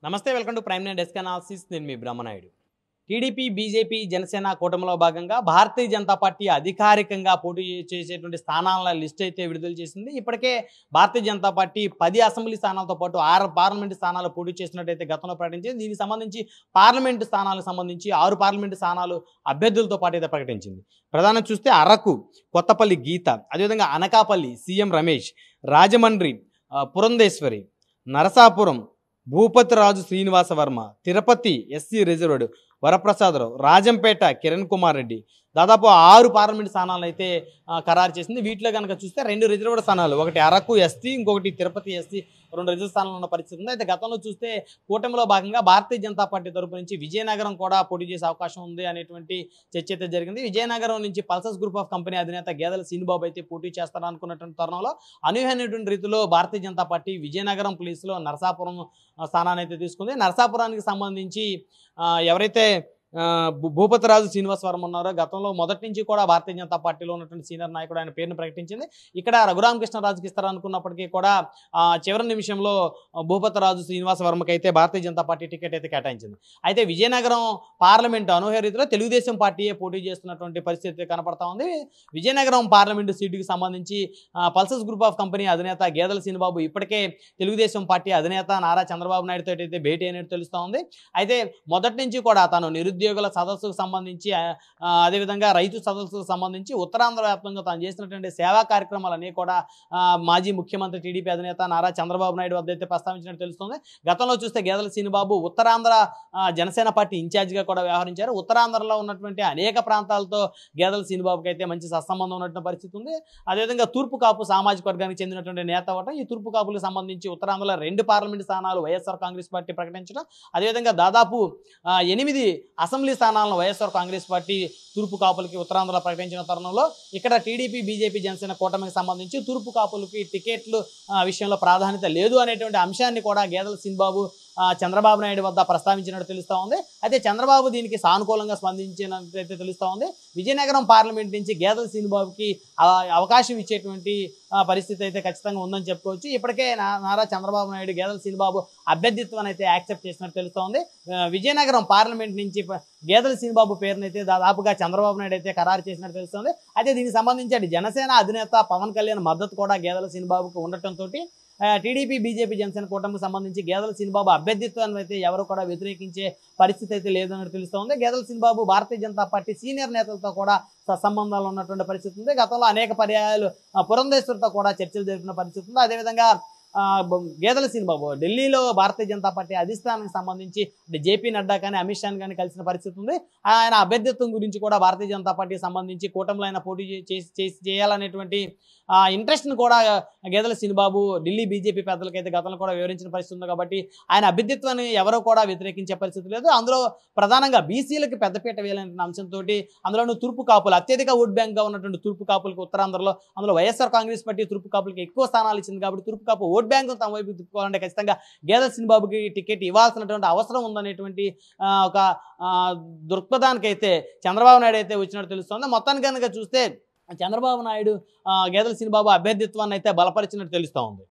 నమస్తే, welcome to prime nine desk analysis. నేను మీ Brahmanaidu. TDP, BJP, Janasena కూటమిలో భాగంగా భారతీయ జనతా పార్టీ అధికారికంగా పోటీ చేసేటువంటి స్థానాల లిస్ట్ అయితే విడుదల చేసింది. ఇప్పటికే భారతీయ జనతా పార్టీ 10 అసెంబ్లీ స్థానాలతో పాటు 6 పార్లమెంటు స్థానాలు పోటీ చేసినట్టయితే గతంలో ప్రకటించింది. దీనికి సంబంధించి పార్లమెంటు స్థానాలకు సంబంధించి 6 పార్లమెంటు స్థానాలు అభ్యర్థులతో పాటు అయితే ప్రకటించింది. ప్రధానంగా చూస్తే అరకు, కొత్తపల్లి గీత, అదేవిధంగా Anakapalli CM Ramesh, Rajahmundry Purandeswari, Narasapuram Bhupathiraju Srinivasa Varma, Tirupati SC reserved Varaprasadarao, Rajampet Kiran Kumar Reddy, దాదాపు 6 పార్లమెంట్ స్థానాలను అయితే ఖరారు చేసింది. వీటిలో కనుక చూస్తే 2 రిజర్వ్డ్ స్థానాలు, ఒకటి అరకు ఎస్టీ, ఇంకొకటి తిరుపతి ఎస్టీ, 2 రిజర్వ్ స్థానాలు ఉన్న పరిస్థితి ఉంది. అయితే గతంలో చూస్తే కూటమిలో భాగంగా భారతీయ జనతా పార్టీ తరపు నుంచి విజయనగరం కూడా పోటీ చేసే అవకాశం ఉంది అనేటువంటి చర్చ అయితే జరిగింది. విజయనగరం నుంచి పల్సస్ గ్రూప్ ఆఫ్ కంపెనీ అధినేత గేదెల సీనుబాబు అయితే పోటీ చేస్తారనుకున్నటువంటి తరుణంలో అనూహ్యమైనటువంటి రీతిలో భారతీయ జనతా పార్టీ విజయనగరం ప్లేస్లో నరసాపురం స్థానాన్ని అయితే తీసుకుంది. నరసాపురానికి సంబంధించి ఎవరైతే భూపతిరాజు శ్రీనివాస వర్మ ఉన్నారో, గతంలో మొదటి నుంచి కూడా భారతీయ జనతా పార్టీలో ఉన్నటువంటి సీనియర్ నాయకుడు ఆయన పేరును ప్రకటించింది. ఇక్కడ రఘురామకృష్ణరాజుకి ఇస్తారనుకున్నప్పటికీ కూడా చివరి నిమిషంలో భూపతిరాజు శ్రీనివాస వర్మకి అయితే భారతీయ జనతా పార్టీ టికెట్ అయితే కేటాయించింది. అయితే విజయనగరం పార్లమెంటు అనూహ్య రీతిలో తెలుగుదేశం పార్టీయే పోటీ చేస్తున్నటువంటి పరిస్థితి కనపడతా ఉంది. విజయనగరం పార్లమెంటు సీటుకి సంబంధించి పల్సస్ గ్రూప్ ఆఫ్ కంపెనీ అధినేత గేదెల సీనుబాబు ఇప్పటికే తెలుగుదేశం పార్టీ అధినేత నారా చంద్రబాబు నాయుడుతో అయితే భేటీ అయినట్టు తెలుస్తూ ఉంది. అయితే మొదటి నుంచి కూడా తాను నిరుద్యోగుల సదస్సుకు సంబంధించి, అదేవిధంగా రైతు సదస్సుకు సంబంధించి ఉత్తరాంధ్ర వ్యాప్తంగా తాను చేసినటువంటి సేవా కార్యక్రమాలన్నీ కూడా మాజీ ముఖ్యమంత్రి టీడీపీ అధినేత నారా చంద్రబాబు నాయుడు వద్ద అయితే ప్రస్తావించినట్టు తెలుస్తుంది. గతంలో చూస్తే గేదెల సీనుబాబు ఉత్తరాంధ్ర జనసేన పార్టీ ఇన్ఛార్జిగా కూడా వ్యవహరించారు. ఉత్తరాంధ్రలో ఉన్నటువంటి అనేక ప్రాంతాలతో గేదెల సీనుబాబుకి అయితే మంచి సత్సంబంధం ఉన్నటువంటి పరిస్థితి ఉంది. అదేవిధంగా తూర్పు కాపు సామాజిక వర్గానికి చెందినటువంటి నేత అవటం, ఈ తూర్పు కాపులకు సంబంధించి ఉత్తరాంధ్రలో 2 పార్లమెంటు స్థానాలు వైఎస్ఆర్ కాంగ్రెస్ పార్టీ ప్రకటించడం, అదేవిధంగా దాదాపు 8 అసెంబ్లీ స్థానాలను వైఎస్ఆర్ కాంగ్రెస్ పార్టీ తూర్పు కాపులకి ఉత్తరాంధ్రలో ప్రకటించిన తరుణంలో ఇక్కడ టీడీపీ, బీజేపీ, జనసేన కూటమికి సంబంధించి తూర్పు కాపులకి టికెట్లు విషయంలో ప్రాధాన్యత లేదు అనేటువంటి అంశాన్ని కూడా గేదెల సీనుబాబు చంద్రబాబు నాయుడు వద్ద ప్రస్తావించినట్టు తెలుస్తూ ఉంది. అయితే చంద్రబాబు దీనికి సానుకూలంగా స్పందించినట్లయితే తెలుస్తూ ఉంది. విజయనగరం పార్లమెంట్ నుంచి గేదెల సీనుబాబుకి అవకాశం ఇచ్చేటువంటి పరిస్థితి అయితే ఖచ్చితంగా ఉందని చెప్పుకోవచ్చు. ఇప్పటికే నారా చంద్రబాబు నాయుడు గేదెల సీనుబాబు అభ్యర్థిత్వాన్ని అయితే యాక్సెప్ట్ చేసినట్టు తెలుస్తూ ఉంది. విజయనగరం పార్లమెంట్ నుంచి గేదెల సీనుబాబు పేరునైతే దాదాపుగా చంద్రబాబు నాయుడు అయితే ఖరారు చేసినట్టు తెలుస్తుంది. అయితే దీనికి సంబంధించి జనసేన అధినేత పవన్ కళ్యాణ్ మద్దతు కూడా గేదెల సీనుబాబుకు ఉండటంతో టీడీపీ, బీజేపీ, జనసేన కూటమికి సంబంధించి గేదెల సీనుబాబు అభ్యర్థిత్వాన్ని అయితే ఎవరు కూడా వ్యతిరేకించే పరిస్థితి అయితే లేదన్నట్టు తెలుస్తోంది. గేదెల సీనుబాబు భారతీయ జనతా పార్టీ సీనియర్ నేతలతో కూడా సంబంధాలు ఉన్నటువంటి పరిస్థితి ఉంది. గతంలో అనేక పర్యాయాలు పురంధేశ్వరితో కూడా చర్చలు జరిపిన పరిస్థితి ఉంది. అదేవిధంగా గేదెల సీనుబాబు ఢిల్లీలో భారతీయ జనతా పార్టీ అధిష్టానానికి సంబంధించి జేపీ నడ్డా కానీ అమిత్ షాని కానీ కలిసిన పరిస్థితి ఉంది. ఆయన అభ్యర్థిత్వం గురించి కూడా భారతీయ జనతా పార్టీకి సంబంధించి కూటమిలో ఆయన పోటీ చేయాలనేటువంటి ఇంట్రెస్ట్ని కూడా గేదెల సీనుబాబు ఢిల్లీ బీజేపీ పెద్దలకైతే గతంలో కూడా వివరించిన పరిస్థితి ఉంది. కాబట్టి ఆయన అభ్యర్థిత్వాన్ని ఎవరో కూడా వ్యతిరేకించే పరిస్థితి లేదు. అందులో ప్రధానంగా బీసీలకు పెద్దపీట వేయాలనే అంశంతో, అందులోనూ తూర్పు కాపులు అత్యధిక ఓట్ బ్యాంక్గా ఉన్నటువంటి తూర్పు కాపులకు ఉత్తరాంధ్రలో, అందులో వైఎస్ఆర్ కాంగ్రెస్ పార్టీ తూర్పు కాపులకు ఎక్కువ స్థానాలు ఇచ్చింది. కాబట్టి తూర్పు కాపు ఓట్ బ్యాంకు తమ వైపు తిప్పుకోవాలంటే ఖచ్చితంగా గేదెల సీనుబాబుకి టికెట్ ఇవ్వాల్సినటువంటి అవసరం ఉందనేటువంటి ఒక దృక్పథానికైతే చంద్రబాబు నాయుడు అయితే వచ్చినట్టు తెలుస్తుంది. మొత్తానికి కనుక చూస్తే చంద్రబాబు నాయుడు గేదెల సీనుబాబు అభ్యర్థిత్వాన్ని అయితే బలపరిచినట్టు తెలుస్తూ ఉంది.